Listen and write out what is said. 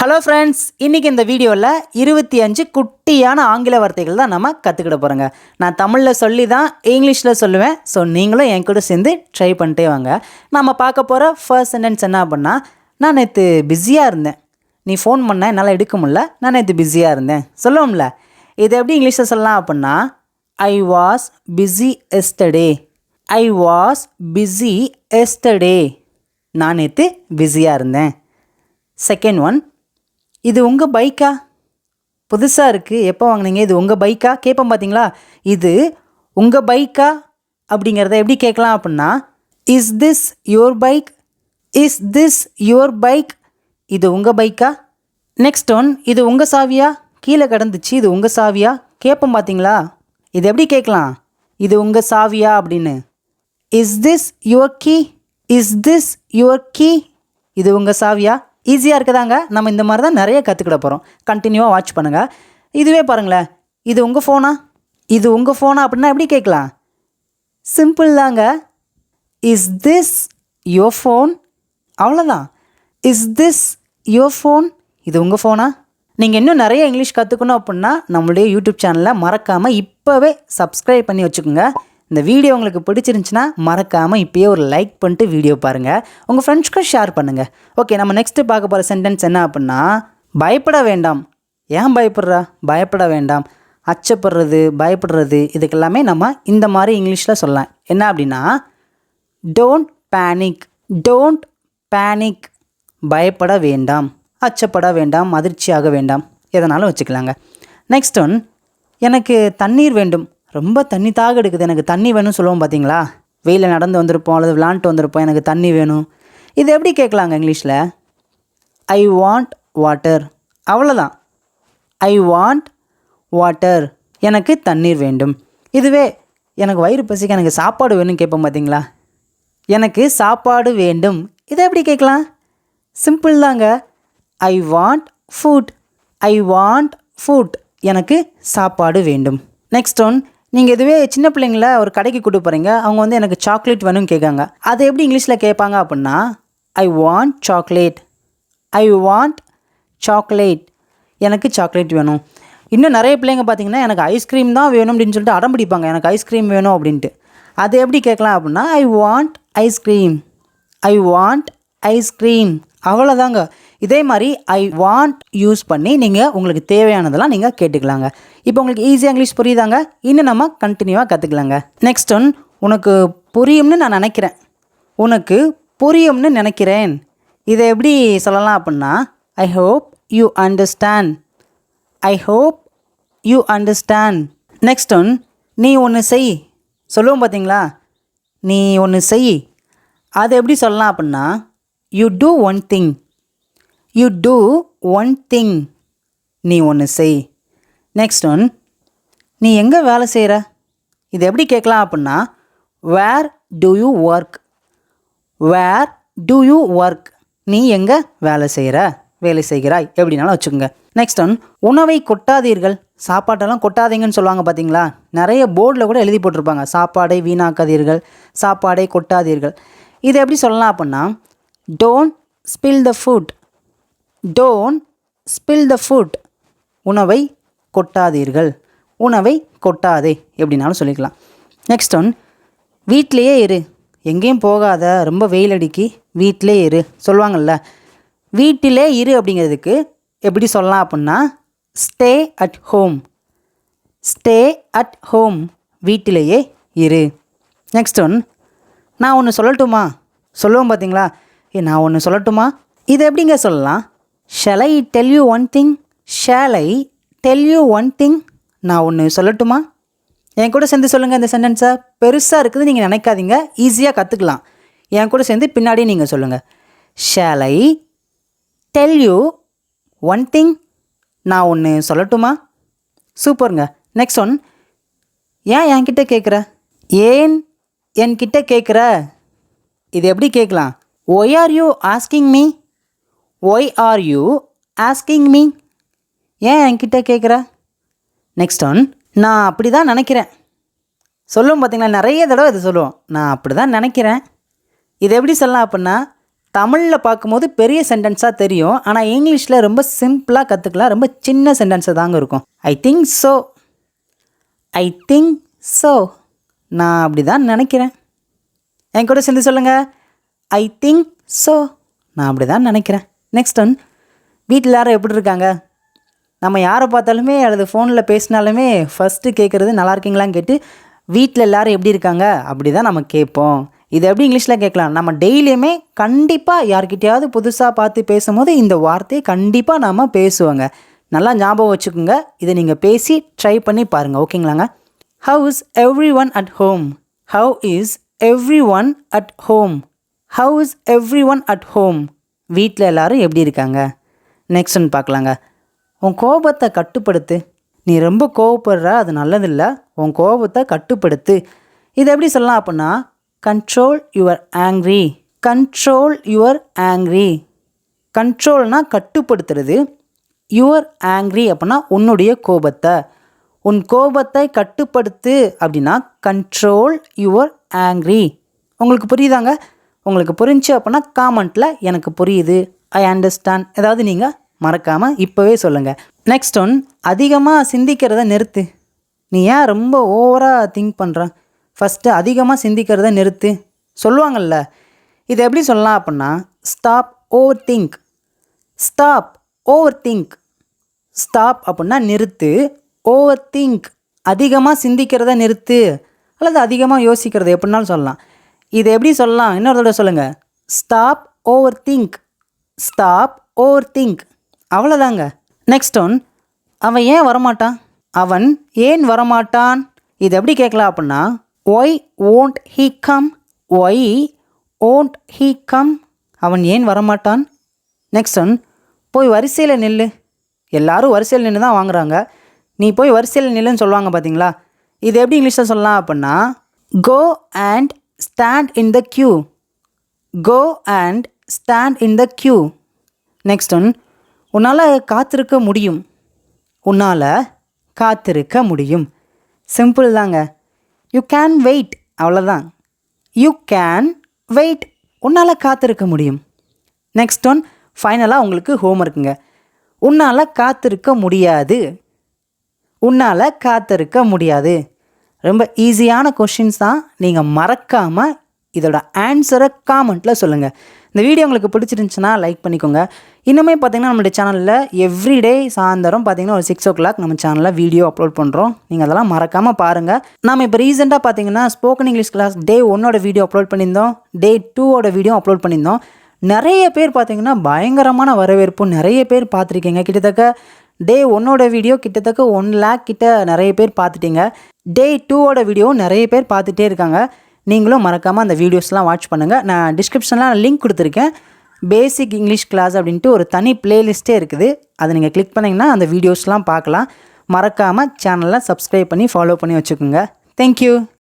Hello friends, இன்றைக்கி இந்த வீடியோவில் 25 குட்டியான ஆங்கில வார்த்தைகள் தான் நம்ம கற்றுக்கிட போகிறோங்க. நான் தமிழில் சொல்லி தான் இங்கிலீஷில் சொல்லுவேன். ஸோ நீங்களும் என் கூட சேர்ந்து ட்ரை பண்ணிட்டே வாங்க. நம்ம பார்க்க போகிற ஃபர்ஸ்ட் சென்டென்ஸ் என்ன அப்படின்னா, நான் நேற்று பிஸியாக இருந்தேன். நீ ஃபோன் பண்ண என்னால் எடுக்க முடியல, நான் நேற்று பிஸியாக இருந்தேன் சொல்லுவோம்ல. இது எப்படி இங்கிலீஷில் சொல்லலாம் அப்படின்னா, I was busy yesterday. I was busy yesterday. நான் நேற்று பிஸியாக இருந்தேன். செகண்ட் ஒன், இது உங்கள் பைக்கா? புதுசாக இருக்குது, எப்போ வாங்கினீங்க? இது உங்கள் பைக்கா கேட்போம் பார்த்தீங்களா? இது உங்கள் பைக்கா அப்படிங்கிறத எப்படி கேட்கலாம் அப்படின்னா, is this your bike? Is this your bike? இது உங்கள் பைக்கா? நெக்ஸ்ட் ஒன், இது உங்கள் சாவியா? கீழே கிடந்துச்சு, இது உங்கள் சாவியா கேட்போம் பார்த்தீங்களா? இது எப்படி கேட்கலாம்? இது உங்கள் சாவியா அப்படின்னு. Is this your key? Is this your key? இது உங்கள் சாவியா? ஈஸியாக இருக்குதாங்க. நம்ம இந்த மாதிரி தான் நிறைய கற்றுக்கிட போகிறோம். கண்டினியூவாக வாட்ச் பண்ணுங்கள். இதுவே பாருங்களேன், இது உங்கள் ஃபோனா? இது உங்கள் ஃபோனா அப்படின்னா எப்படி கேட்கலாம்? சிம்பிள் தாங்க. Is this your phone? அவ்வளோதான். Is this your phone? இது உங்கள் ஃபோனா? நீங்கள் இன்னும் நிறைய இங்கிலீஷ் கற்றுக்கணும் அப்படின்னா நம்மளுடைய யூடியூப் சேனலில் மறக்காமல் இப்போவே சப்ஸ்கிரைப் பண்ணி வச்சுக்கோங்க. இந்த வீடியோ உங்களுக்கு பிடிச்சிருந்துச்சின்னா மறக்காமல் இப்போயே ஒரு லைக் பண்ணிட்டு வீடியோ பாருங்கள். உங்கள் ஃப்ரெண்ட்ஸ்க்கும் ஷேர் பண்ணுங்கள். ஓகே, நம்ம நெக்ஸ்ட்டு பார்க்க போகிற சென்டென்ஸ் என்ன அப்படின்னா, பயப்பட வேண்டாம். ஏன் பயப்படுறா? பயப்பட வேண்டாம். அச்சப்படுறது, பயப்படுறது, இதுக்கெல்லாமே நம்ம இந்த மாதிரி இங்கிலீஷில் சொல்லலாம். என்ன அப்படின்னா, டோன்ட் பேனிக். Don't panic. பயப்பட வேண்டாம், அச்சப்பட வேண்டாம், அதிர்ச்சியாக வேண்டாம், எதனாலும் வச்சுக்கலாங்க. நெக்ஸ்ட் ஒன், எனக்கு தண்ணீர் வேண்டும். ரொம்ப தண்ணி தாக எடுக்குது, எனக்கு தண்ணி வேணும்னு சொல்லுவோம் பார்த்தீங்களா? வெயிலில் நடந்து வந்திருப்போம் அல்லது விளாண்ட்டு வந்திருப்போம், எனக்கு தண்ணி வேணும். இது எப்படி கேட்கலாங்க இங்கிலீஷில்? I want water. அவ்வளோதான். I want water. எனக்கு தண்ணீர் வேண்டும். இதுவே எனக்கு வயிறு பசிக்க, எனக்கு சாப்பாடு வேணும்னு கேட்போம் பார்த்தீங்களா? எனக்கு சாப்பாடு வேண்டும். இதை எப்படி கேட்கலாம்? சிம்பிள் தாங்க. I want food. I want food. எனக்கு சாப்பாடு வேண்டும். நெக்ஸ்ட் ஒன், நீங்கள் இதுவே சின்ன பிள்ளைங்கள ஒரு கடைக்கு கூட்டு போகிறீங்க, அவங்க வந்து எனக்கு சாக்லேட் வேணும்னு கேட்காங்க. அது எப்படி இங்கிலீஷில் கேட்பாங்க அப்படின்னா, I want chocolate. I want chocolate. எனக்கு சாக்லேட் வேணும். இன்னும் நிறைய பிள்ளைங்க பார்த்தீங்கன்னா, எனக்கு ஐஸ்கிரீம் தான் வேணும் அப்படின்னு சொல்லிட்டு அடம் பிடிப்பாங்க, எனக்கு ஐஸ்கிரீம் வேணும் அப்படின்ட்டு. அது எப்படி கேட்கலாம் அப்படின்னா, I want ice cream. I want ice cream. அவ்வளோதாங்க. இதே மாதிரி ஐ வாண்ட் யூஸ் பண்ணி நீங்கள் உங்களுக்கு தேவையானதெல்லாம் நீங்கள் கேட்டுக்கலாங்க. இப்போ உங்களுக்கு ஈஸியாக இங்கிலீஷ் புரியுதாங்க? இன்னும் நம்ம கண்டினியூவாக கற்றுக்கலாங்க. நெக்ஸ்ட் ஒன், உனக்கு புரியும்னு நான் நினைக்கிறேன். உனக்கு புரியும்னு நினைக்கிறேன். இதை எப்படி சொல்லலாம் அப்படின்னா, I hope you understand. I hope you understand. Next one, நீ ஒன்று செய். சொல்லுவோம் பார்த்தீங்களா? நீ ஒன்று செய். அதை எப்படி சொல்லலாம் அப்படின்னா, you do one thing. You do one thing. நீ ஒன்று செய். நெக்ஸ்ட் ஒன், நீ எங்கே வேலை செய்கிற? இது எப்படி கேட்கலாம் அப்படின்னா, where do you work. Where do you work. நீ எங்கே வேலை செய்கிறாய் எப்படினாலும் வச்சுக்கோங்க. நெக்ஸ்ட் ஒன், உணவை கொட்டாதீர்கள். சாப்பாட்டெல்லாம் கொட்டாதீங்கன்னு சொல்லுவாங்க பார்த்தீங்களா? நிறைய போர்டில் கூட எழுதி போட்டிருப்பாங்க, சாப்பாடை வீணாக்காதீர்கள், சாப்பாடை கொட்டாதீர்கள். இதை எப்படி சொல்லலாம் அப்படின்னா, don't spill the food. Don't spill the food. உணவை கொட்டாதீர்கள். உணவை கொட்டாதே எப்படினாலும் சொல்லிக்கலாம். நெக்ஸ்ட் ஒன், வீட்டிலையே இரு. எங்கேயும் போகாத, ரொம்ப வெயில் அடிக்கி, வீட்டிலே இரு சொல்லுவாங்கள்ல. வீட்டிலே இரு அப்படிங்கிறதுக்கு எப்படி சொல்லலாம் அப்படின்னா, stay at home. Stay at home. வீட்டிலேயே இரு. நெக்ஸ்ட் ஒன், நான் ஒன்று சொல்லட்டுமா? சொல்லுவோம் பார்த்தீங்களா? நான் ஒன்று சொல்லட்டுமா? இது எப்படிங்க சொல்லலாம்? Shall I tell you one thing. Shall I tell you one thing. நான் ஒன்று சொல்லட்டுமா? என் கூட சேர்ந்து சொல்லுங்கள் இந்த சென்டென்ஸை. பெருசாக இருக்குது நீங்கள் நினைக்காதீங்க, ஈஸியாக கற்றுக்கலாம். என் கூட சேர்ந்து பின்னாடியே நீங்கள் சொல்லுங்கள். Shall I tell you one thing. நான் ஒன்று சொல்லட்டுமா? சூப்பருங்க. நெக்ஸ்ட் ஒன், ஏன் என்கிட்ட கேட்குற? ஏன் என்கிட்ட கேட்குற? இது எப்படி கேட்கலாம்? Why are you asking me. Why are you asking me. ஏன் என்கிட்ட கேட்குற? நெக்ஸ்ட் ஒன், நான் அப்படி தான் நினைக்கிறேன். சொல்லுவோம் பார்த்தீங்களா? நிறைய தடவை இது சொல்லுவோம், நான் அப்படி தான் நினைக்கிறேன். இது எப்படி சொல்லலாம் அப்படின்னா, தமிழில் பார்க்கும்போது பெரிய சென்டென்ஸாக தெரியும், ஆனால் இங்கிலீஷில் ரொம்ப சிம்பிளாக கற்றுக்கலாம். ரொம்ப சின்ன சென்டென்ஸாக தாங்க இருக்கும். I think so, I think so, நான் அப்படி தான் நினைக்கிறேன். என் கூட சேர்ந்து சொல்லுங்கள், ஐ திங்க் ஸோ, நான் அப்படி தான் நினைக்கிறேன். நெக்ஸ்ட் ஒன், வீட்டில் யாரும் எப்படி இருக்காங்க? நம்ம யாரை பார்த்தாலுமே அல்லது ஃபோனில் பேசினாலுமே ஃபஸ்ட்டு கேட்குறது நல்லா இருக்கீங்களான்னு கேட்டு வீட்டில் எல்லோரும் எப்படி இருக்காங்க அப்படி தான் நம்ம கேட்போம். இது எப்படி இங்கிலீஷில் கேட்கலாம்? நம்ம டெய்லியுமே கண்டிப்பாக யார்கிட்டையாவது புதுசாக பார்த்து பேசும்போது இந்த வார்த்தையை கண்டிப்பாக நம்ம பேசுவோங்க. நல்லா ஞாபகம் வச்சுக்கோங்க. இதை நீங்கள் பேசி ட்ரை பண்ணி பாருங்கள், ஓகேங்களாங்க? How is everyone at home? How is everyone at home? How is everyone at home? வீட்டில் எல்லோரும் எப்படி இருக்காங்க? நெக்ஸ்ட் ஒன்று பார்க்கலாங்க. உன் கோபத்தை கட்டுப்படுத்து. நீ ரொம்ப கோவப்படுற, அது நல்லதில்லை. உன் கோபத்தை கட்டுப்படுத்து. இது எப்படி சொல்லலாம் அப்படின்னா, control your angry. Control your angry. கண்ட்ரோல்னால் கட்டுப்படுத்துறது. யுவர் ஆங்க்ரி அப்படின்னா உன்னுடைய கோபத்தை. உன் கோபத்தை கட்டுப்படுத்து அப்படின்னா கண்ட்ரோல் யுவர் ஆங்க்ரி. உங்களுக்கு புரியுதாங்க? உங்களுக்கு புரிஞ்சு அப்படின்னா காமெண்ட்டில் எனக்கு புரியுது, ஐ அண்டர்ஸ்டாண்ட் ஏதாவது நீங்கள் மறக்காமல் இப்போவே சொல்லுங்கள். நெக்ஸ்ட் ஒன், அதிகமாக சிந்திக்கிறத நிறுத்து. நீ ஏன் ரொம்ப ஓவராக திங்க் பண்ணுற? ஃபஸ்ட்டு அதிகமாக சிந்திக்கிறத நிறுத்து சொல்லுவாங்கள்ல. இது எப்படி சொல்லலாம் அப்படின்னா, stop over think. Stop over think. Stop அப்படின்னா நிறுத்து. ஓவர் திங்க் அதிகமாக சிந்திக்கிறத நிறுத்து அல்லது அதிகமாக யோசிக்கிறது எப்படின்னாலும் சொல்லலாம். இது எப்படி சொல்லலாம்? இன்னொரு தடவை சொல்லுங்கள். Stop over think. Stop over think. அவ்வளோதாங்க. நெக்ஸ்ட் ஒன், அவன் ஏன் வரமாட்டான்? அவன் ஏன் வரமாட்டான்? இது எப்படி கேட்கலாம் அப்படின்னா, why won't he come? Why won't he come? அவன் ஏன் வரமாட்டான்? நெக்ஸ்ட் ஒன், போய் வரிசையில் நில்லு. எல்லாரும் வரிசையில் நின்று தான் வாங்குறாங்க, நீ போய் வரிசையில் நில்லுன்னு சொல்லுவாங்க பார்த்தீங்களா? இது எப்படி இங்கிலீஷில் சொல்லலாம் அப்படின்னா, go and stand in the queue. Go and stand in the queue. Next one, உன்னால் காத்திருக்க முடியும். உன்னால் காத்திருக்க முடியும். சிம்பிள் தாங்க. You can wait. அவ்வளோதான். You can wait. உன்னால் காத்திருக்க முடியும். நெக்ஸ்ட் ஒன், ஃபைனலாக உங்களுக்கு ஹோம்ஒர்க்குங்க. உன்னால் காத்திருக்க முடியாது. உன்னால் காத்திருக்க முடியாது. ரொம்ப ஈஸியான கொஷின்ஸ் தான். நீங்கள் மறக்காமல் இதோட ஆன்சரை காமெண்ட்டில் சொல்லுங்கள். இந்த வீடியோ உங்களுக்கு பிடிச்சிருந்துச்சுன்னா லைக் பண்ணிக்கோங்க. இன்னுமே பார்த்திங்கன்னா நம்மளுடைய சேனலில் எவ்ரிடே சாயந்தரம் பார்த்திங்கன்னா ஒரு 6 o'clock நம்ம சேனலில் வீடியோ அப்லோட் பண்ணுறோம். நீங்கள் அதெல்லாம் மறக்காமல் பாருங்கள். நாம் இப்போ ரீசெண்டாக பார்த்திங்கன்னா spoken English class day 1 video upload பண்ணியிருந்தோம். டே 2 வீடியோ அப்லோட் பண்ணியிருந்தோம். நிறைய பேர் பார்த்திங்கன்னா பயங்கரமான வரவேற்பு, நிறைய பேர் பார்த்துருக்கீங்க. கிட்டத்தட்ட டே 1 வீடியோ கிட்டத்தட்ட 1 lakh கிட்ட நிறைய பேர் பார்த்துட்டீங்க. டே 2 வீடியோ நிறைய பேர் பார்த்துட்டே இருக்காங்க. நீங்களும் மறக்காமல் அந்த வீடியோஸ்லாம் வாட்ச் பண்ணுங்கள். நான் டிஸ்கிரிப்ஷனில் லிங்க் கொடுத்துருக்கேன். பேசிக் இங்கிலீஷ் கிளாஸ் அப்படின்ட்டு ஒரு தனி பிளேலிஸ்ட்டே இருக்குது. அதை நீங்கள் கிளிக் பண்ணிங்கன்னா அந்த வீடியோஸ்லாம் பார்க்கலாம். மறக்காமல் சேனலை சப்ஸ்கிரைப் பண்ணி ஃபாலோ பண்ணி வச்சுக்கோங்க. தேங்க்யூ.